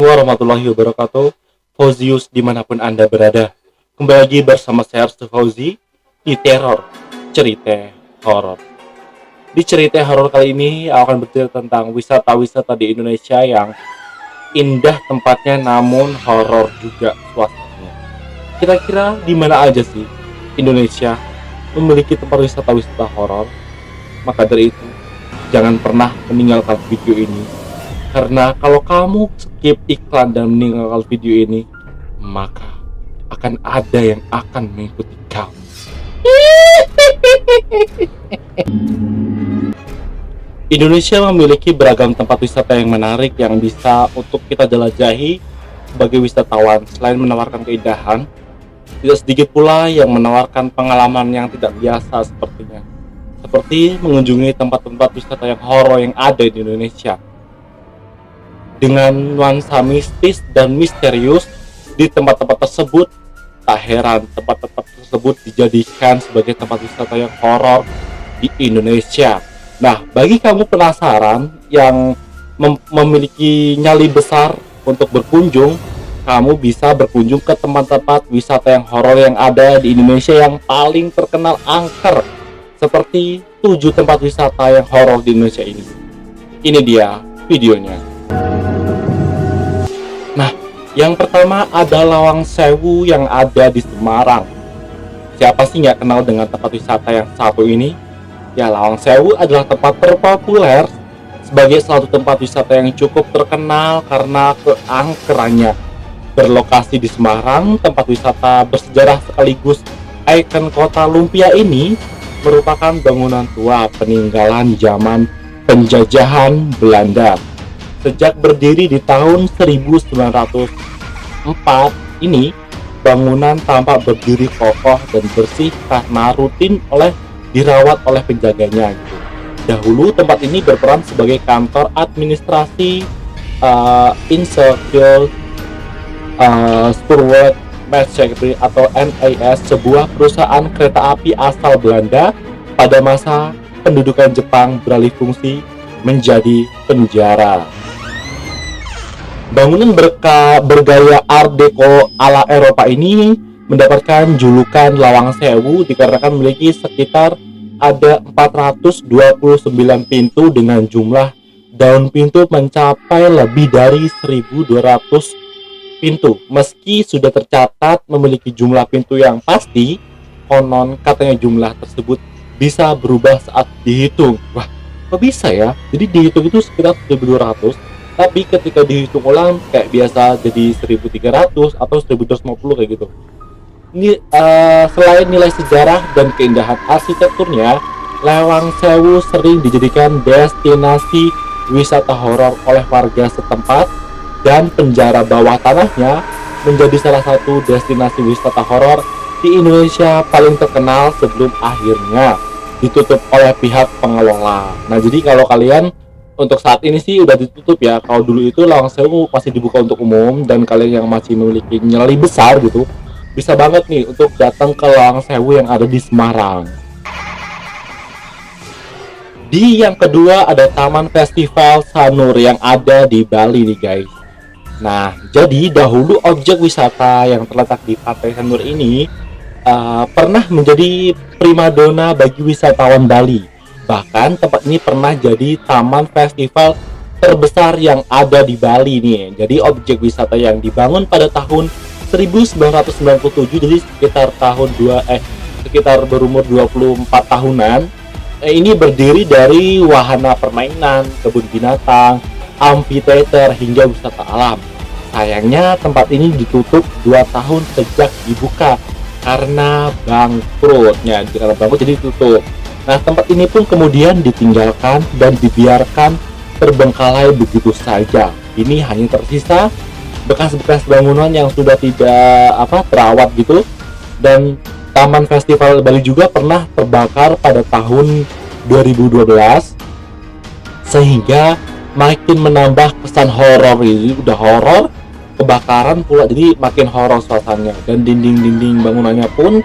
Warahmatullahi wabarakatuh. Fauzius dimanapun Anda berada, kembali lagi bersama saya Arstu Fauzi di Teror Cerita Horor. Di cerita horor kali ini akan bercerita tentang wisata-wisata di Indonesia yang indah tempatnya namun horor juga suasananya. Kira-kira di mana aja sih Indonesia memiliki tempat wisata-wisata horor? Maka dari itu, jangan pernah meninggalkan video ini. Karena kalau kamu skip iklan dan meninggalkan video ini, maka akan ada yang akan mengikuti kamu. Indonesia memiliki beragam tempat wisata yang menarik yang bisa untuk kita jelajahi sebagai wisatawan. Selain menawarkan keindahan, tidak sedikit pula yang menawarkan pengalaman yang tidak biasa sepertinya. Seperti mengunjungi tempat-tempat wisata yang horor yang ada di Indonesia. Dengan nuansa mistis dan misterius di tempat-tempat tersebut, tak heran tempat-tempat tersebut dijadikan sebagai tempat wisata yang horor di Indonesia. Nah, bagi kamu penasaran yang memiliki nyali besar untuk berkunjung, kamu bisa berkunjung ke tempat-tempat wisata yang horor yang ada di Indonesia yang paling terkenal angker, seperti 7 tempat wisata yang horor di Indonesia ini. Ini dia videonya. Nah, yang pertama ada Lawang Sewu yang ada di Semarang. Siapa sih nggak kenal dengan tempat wisata yang satu ini? Ya, Lawang Sewu adalah tempat terpopuler sebagai suatu tempat wisata yang cukup terkenal karena keangkerannya. Berlokasi di Semarang, tempat wisata bersejarah sekaligus ikon kota lumpia ini merupakan bangunan tua peninggalan zaman penjajahan Belanda. Sejak berdiri di tahun 1904 ini, bangunan tampak berdiri kokoh dan bersih karena rutin dirawat oleh penjaganya. Gitu. Dahulu tempat ini berperan sebagai kantor administrasi Inselkil Spoorweg Maatschappij atau NAS, sebuah perusahaan kereta api asal Belanda pada masa pendudukan Jepang beralih fungsi menjadi penjara. Bangunan bergaya Art Deco ala Eropa ini mendapatkan julukan Lawang Sewu dikarenakan memiliki sekitar ada 429 pintu dengan jumlah daun pintu mencapai lebih dari 1.200 pintu. Meski sudah tercatat memiliki jumlah pintu yang pasti, konon katanya jumlah tersebut bisa berubah saat dihitung. Wah, kok bisa ya? Jadi dihitung itu sekitar 1.200, tapi ketika dihitung ulang kayak biasa jadi 1.300 atau 1.250 kayak gitu. Ini selain nilai sejarah dan keindahan arsitekturnya, Lawang Sewu sering dijadikan destinasi wisata horor oleh warga setempat, dan penjara bawah tanahnya menjadi salah satu destinasi wisata horor di Indonesia paling terkenal sebelum akhirnya ditutup oleh pihak pengelola. Nah, jadi kalau kalian untuk saat ini sih udah ditutup ya. Kalau dulu itu Lawang Sewu masih dibuka untuk umum, dan kalian yang masih memiliki nyali besar gitu, bisa banget nih untuk datang ke Lawang Sewu yang ada di Semarang. Di yang kedua ada Taman Festival Sanur yang ada di Bali nih guys. Nah, jadi dahulu objek wisata yang terletak di Pantai Sanur ini pernah menjadi primadona bagi wisatawan Bali. Bahkan tempat ini pernah jadi taman festival terbesar yang ada di Bali nih. Jadi objek wisata yang dibangun pada tahun 1997, jadi sekitar berumur 24 tahunan. Ini berdiri dari wahana permainan, kebun binatang, amphitheater hingga wisata alam. Sayangnya tempat ini ditutup 2 tahun sejak dibuka karena bangkrutnya. Karena bangkrut jadi tutup. Nah, tempat ini pun kemudian ditinggalkan dan dibiarkan terbengkalai begitu saja. Ini hanya tersisa bekas-bekas bangunan yang sudah tidak terawat gitu. Dan Taman Festival Bali juga pernah terbakar pada tahun 2012, sehingga makin menambah kesan horor. Ini udah horor, kebakaran pula, jadi makin horor suasananya. Dan dinding-dinding bangunannya pun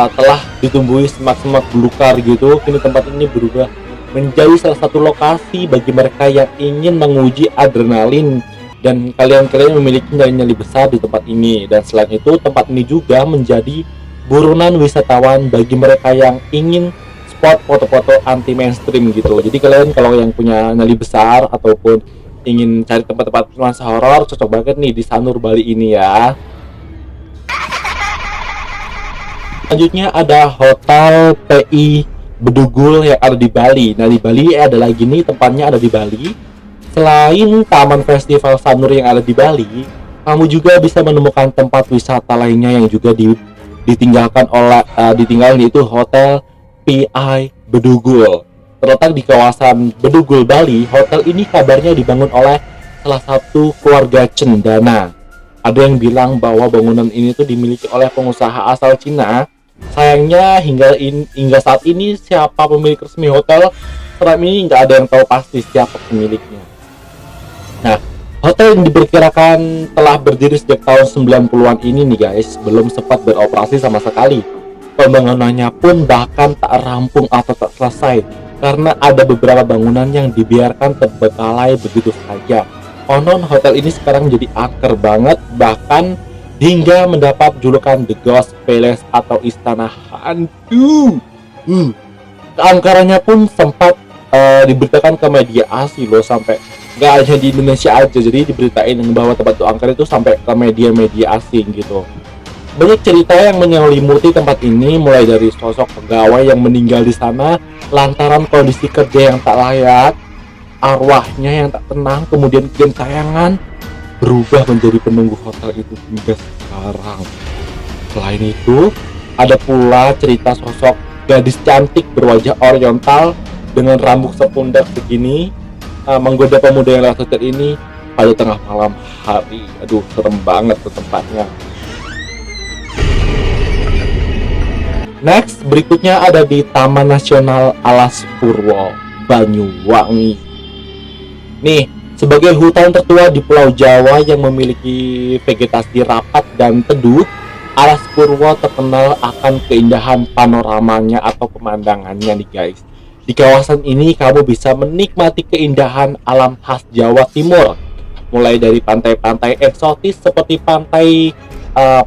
telah ditumbuhi semak-semak belukar gitu. Kini tempat ini berubah menjadi salah satu lokasi bagi mereka yang ingin menguji adrenalin dan kalian-kalian memiliki nyali-nyali besar di tempat ini. Dan selain itu, tempat ini juga menjadi buronan wisatawan bagi mereka yang ingin spot foto-foto anti mainstream gitu. Jadi kalian kalau yang punya nyali besar ataupun ingin cari tempat-tempat nuansa horor, cocok banget nih di Sanur Bali ini ya. Selanjutnya ada Hotel PI Bedugul yang ada di Bali. Nah, di Bali ada lagi nih, tempatnya ada di Bali. Selain Taman Festival Sanur yang ada di Bali, kamu juga bisa menemukan tempat wisata lainnya yang juga ditinggalkan yaitu Hotel PI Bedugul. Terletak di kawasan Bedugul, Bali. Hotel ini kabarnya dibangun oleh salah satu keluarga cendana. Ada yang bilang bahwa bangunan ini tuh dimiliki oleh pengusaha asal Cina. Sayangnya hingga saat ini siapa pemilik resmi hotel seram ini nggak ada yang tahu pasti siapa pemiliknya. Nah, hotel yang diperkirakan telah berdiri sejak tahun 90-an ini nih guys, belum sempat beroperasi sama sekali. Pembangunannya pun bahkan tak rampung atau tak selesai karena ada beberapa bangunan yang dibiarkan terbengkalai begitu saja. Konon hotel ini sekarang jadi angker banget, bahkan hingga mendapat julukan The Ghost Palace atau Istana Hantu. Keangkarannya pun sempat diberitakan ke media asing loh, sampai nggak hanya di Indonesia aja, jadi diberitain bahwa tempat itu angker itu sampai ke media-media asing gitu. Banyak cerita yang menyelimuti tempat ini, mulai dari sosok pegawai yang meninggal di sana lantaran kondisi kerja yang tak layak, arwahnya yang tak tenang, kemudian gentayangan berubah menjadi penunggu hotel itu hingga sekarang. Selain itu, ada pula cerita sosok gadis cantik berwajah oriental dengan rambut sepundak begini menggoda pemuda yang lewat hotel ini pada tengah malam hari. Aduh, serem banget tuh tempatnya. Next, berikutnya ada di Taman Nasional Alas Purwo, Banyuwangi. Nih, sebagai hutan tertua di Pulau Jawa yang memiliki vegetasi rapat dan teduh, Alas Purwo terkenal akan keindahan panoramanya atau pemandangannya nih guys. Di kawasan ini kamu bisa menikmati keindahan alam khas Jawa Timur, mulai dari pantai-pantai eksotis seperti pantai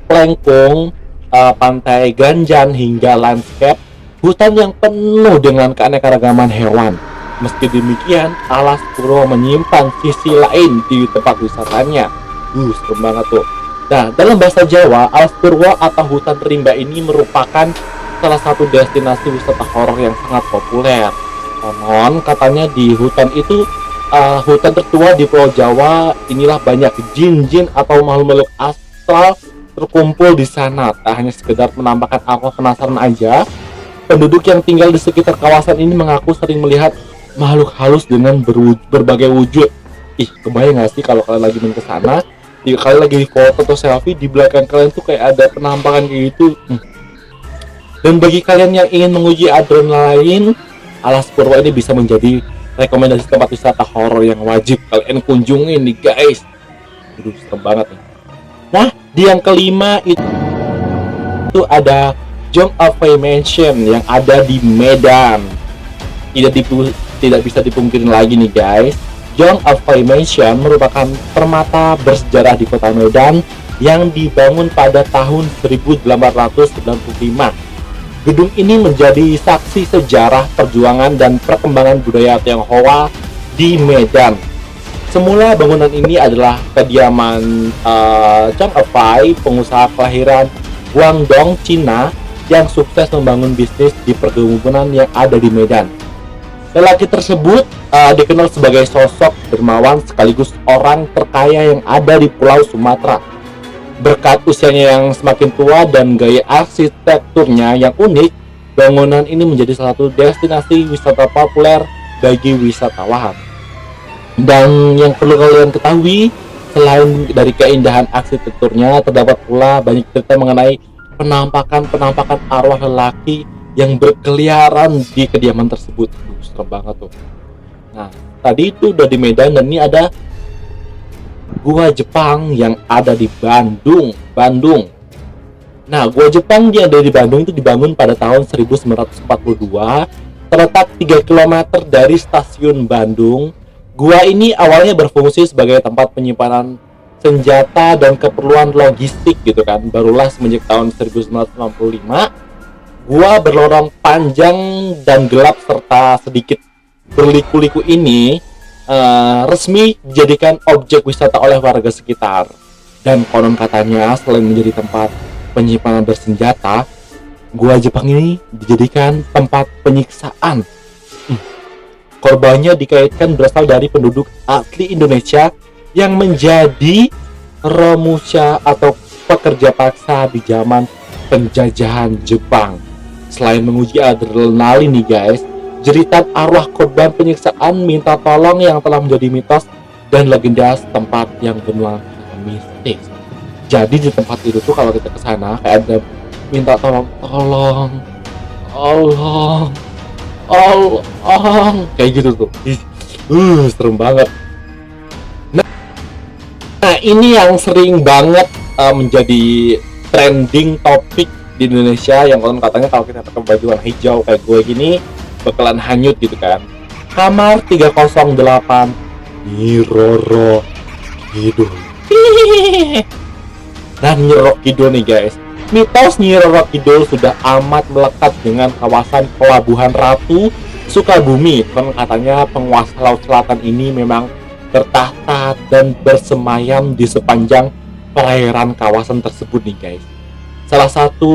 Plengkung, pantai Ganjan, hingga landscape hutan yang penuh dengan keanekaragaman hewan. Meski demikian, Alas Purwo menyimpan sisi lain di tempat wisatanya. Serem banget tuh. Nah, dalam bahasa Jawa, Alas Purwo atau hutan rimba ini merupakan salah satu destinasi wisata horor yang sangat populer. Konon katanya di hutan itu, hutan tertua di Pulau Jawa, inilah banyak jin-jin atau makhluk-makhluk astral terkumpul di sana. Tak hanya sekedar menampakkan arwah penasaran aja, penduduk yang tinggal di sekitar kawasan ini mengaku sering melihat makhluk halus dengan berbagai wujud. Kebayang gak sih kalau kalian lagi main ke sana, kalian lagi di foto atau selfie, di belakang kalian tuh kayak ada penampakan kayak gitu. Dan bagi kalian yang ingin menguji adrenalin, Alas Purwo ini bisa menjadi rekomendasi tempat wisata horor yang wajib kalian kunjungi nih guys. Serem banget nih. Nah, di yang kelima itu ada Jong Afai Mansion yang ada di Medan. Tidak bisa dipungkiri lagi nih guys, Jong Afai Mansion merupakan permata bersejarah di kota Medan yang dibangun pada tahun 1895. Gedung ini menjadi saksi sejarah perjuangan dan perkembangan budaya Tionghoa di Medan. Semula bangunan ini adalah kediaman Jong Afai, pengusaha kelahiran Guangdong, Cina, yang sukses membangun bisnis di perkebunan yang ada di Medan. Lelaki tersebut dikenal sebagai sosok dermawan sekaligus orang terkaya yang ada di Pulau Sumatera. Berkat usianya yang semakin tua dan gaya arsitekturnya yang unik, bangunan ini menjadi salah satu destinasi wisata populer bagi wisatawan. Dan yang perlu kalian ketahui, selain dari keindahan arsitekturnya, terdapat pula banyak cerita mengenai penampakan arwah lelaki yang berkeliaran di kediaman tersebut. Serem banget tuh. Nah, tadi itu udah di Medan, dan ini ada Gua Jepang yang ada di Bandung. Nah, Gua Jepang yang ada di Bandung itu dibangun pada tahun 1942, terletak 3 km dari stasiun Bandung Gua ini awalnya berfungsi sebagai tempat penyimpanan senjata dan keperluan logistik gitu kan. Barulah semenjak tahun 1995 gua berlorong panjang dan gelap serta sedikit berliku-liku ini resmi dijadikan objek wisata oleh warga sekitar. Dan konon katanya selain menjadi tempat penyimpanan bersenjata, gua Jepang ini dijadikan tempat penyiksaan. Korbannya dikaitkan berasal dari penduduk asli Indonesia yang menjadi romusha atau pekerja paksa di zaman penjajahan Jepang. Selain menguji adrenalin nih guys, jeritan arwah korban penyiksaan minta tolong yang telah menjadi mitos dan legenda tempat yang bernuansa mistis. Jadi di tempat itu tuh kalau kita kesana kayak ada minta tolong, kayak gitu tuh. Serem banget. Nah, ini yang sering banget menjadi trending topik di Indonesia yang konon katanya kalau kita pakai baju warna hijau kayak gue gini bakalan hanyut gitu kan. Kamar 308 Nyi Roro Kidul. Dan Nyi Roro Kidul nih guys, mitos Nyi Roro Kidul sudah amat melekat dengan kawasan Pelabuhan Ratu Sukabumi. Kan katanya penguasa Laut Selatan ini memang bertahta dan bersemayam di sepanjang perairan kawasan tersebut nih guys. Salah satu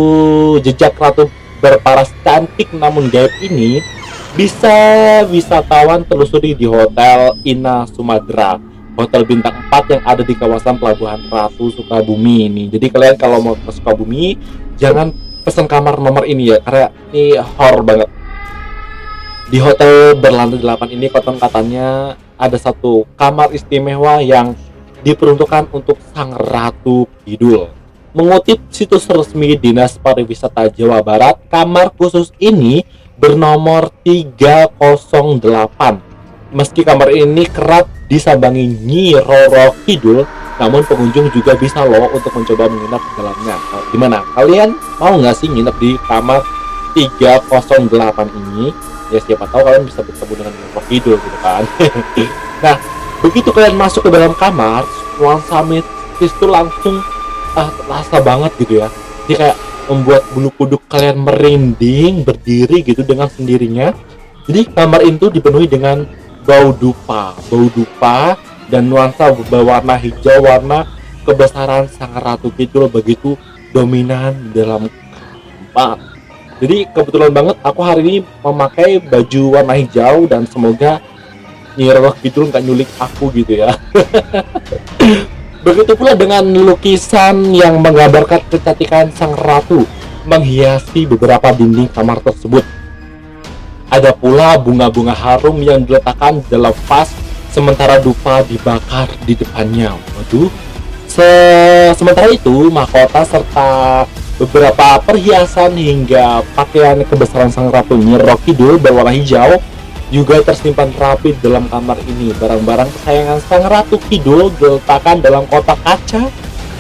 jejak ratu berparas cantik namun gaib ini bisa wisatawan telusuri di Hotel Ina Sumadera, hotel bintang 4 yang ada di kawasan Pelabuhan Ratu Sukabumi ini. Jadi kalian kalau mau ke Sukabumi jangan pesan kamar nomor ini ya, karena ini horror banget. Di hotel berlantai 8 ini konon katanya ada satu kamar istimewa yang diperuntukkan untuk sang Ratu Kidul. Mengutip situs resmi Dinas Pariwisata Jawa Barat, kamar khusus ini bernomor 308. Meski kamar ini kerap disambangi Nyi Roro Kidul, namun pengunjung juga bisa loh untuk mencoba menginap di dalamnya. Nah, gimana? Kalian mau nggak sih nginep di kamar 308 ini? Ya siapa tahu kalian bisa bertemu dengan Nyi Roro Kidul gitu kan. Nah, begitu kalian masuk ke dalam kamar, nuansa mistis itu langsung terasa banget gitu ya. Jadi kayak membuat bulu kuduk kalian merinding berdiri gitu dengan sendirinya. Jadi kamar itu dipenuhi dengan bau dupa dan nuansa berwarna hijau, warna kebesaran sang Ratu Kidul begitu dominan dalam kamar. Jadi kebetulan banget aku hari ini memakai baju warna hijau dan semoga Nyi Roro Kidul nggak nyulik aku gitu ya. Begitu pula dengan lukisan yang menggambarkan kecantikan sang ratu menghiasi beberapa dinding kamar tersebut. Ada pula bunga-bunga harum yang diletakkan dalam vas, sementara dupa dibakar di depannya. Waduh. Sementara itu, mahkota serta beberapa perhiasan hingga pakaian kebesaran sang ratu Nyi Roro Kidul berwarna hijau juga tersimpan rapi dalam kamar ini. Barang-barang kesayangan sang Ratu Kidul diletakkan dalam kotak kaca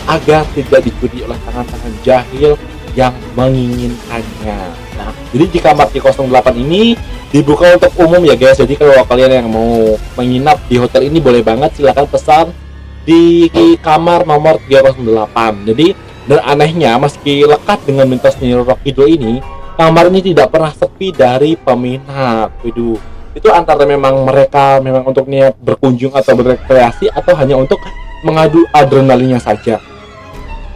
agar tidak dicuri oleh tangan-tangan jahil yang menginginkannya. Nah, jadi di kamar 308 ini dibuka untuk umum ya guys. Jadi kalau kalian yang mau menginap di hotel ini boleh banget, silahkan pesan di kamar nomor 308. Jadi dan anehnya meski lekat dengan mitos Nyi Roro Kidul ini, kamar ini tidak pernah sepi dari peminat. Waduh. Itu antara memang mereka memang untuk niat berkunjung atau berrekreasi atau hanya untuk mengadu adrenalinnya saja.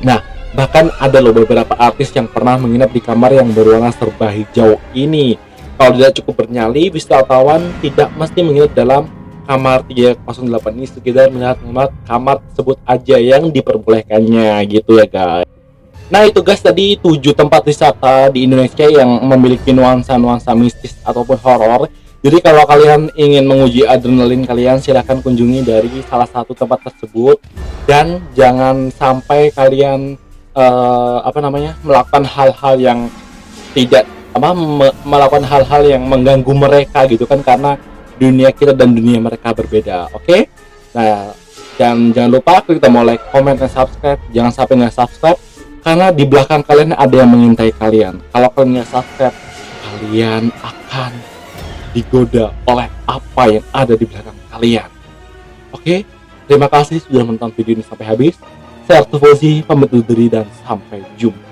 Nah, bahkan ada loh beberapa artis yang pernah menginap di kamar yang berwarna serba hijau ini. Kalau tidak cukup bernyali, wisatawan tidak mesti menginap dalam kamar 308 ini, sekedar melihat kamar tersebut aja yang diperbolehkannya gitu ya guys. Nah itu guys, tadi 7 tempat wisata di Indonesia yang memiliki nuansa-nuansa mistis ataupun horor. Jadi kalau kalian ingin menguji adrenalin kalian, silahkan kunjungi dari salah satu tempat tersebut. Dan jangan sampai kalian melakukan hal-hal yang tidak melakukan hal-hal yang mengganggu mereka gitu kan, karena dunia kita dan dunia mereka berbeda. Oke? Nah, dan jangan lupa klik tombol like, comment, dan subscribe. Jangan sampai nggak subscribe, karena di belakang kalian ada yang mengintai kalian. Kalau kalian nggak subscribe, kalian akan digoda oleh apa yang ada di belakang kalian. kalian. Oke, terima kasih sudah menonton video ini sampai habis. Saya Artu Fauzi, pamit undur diri dan sampai jumpa.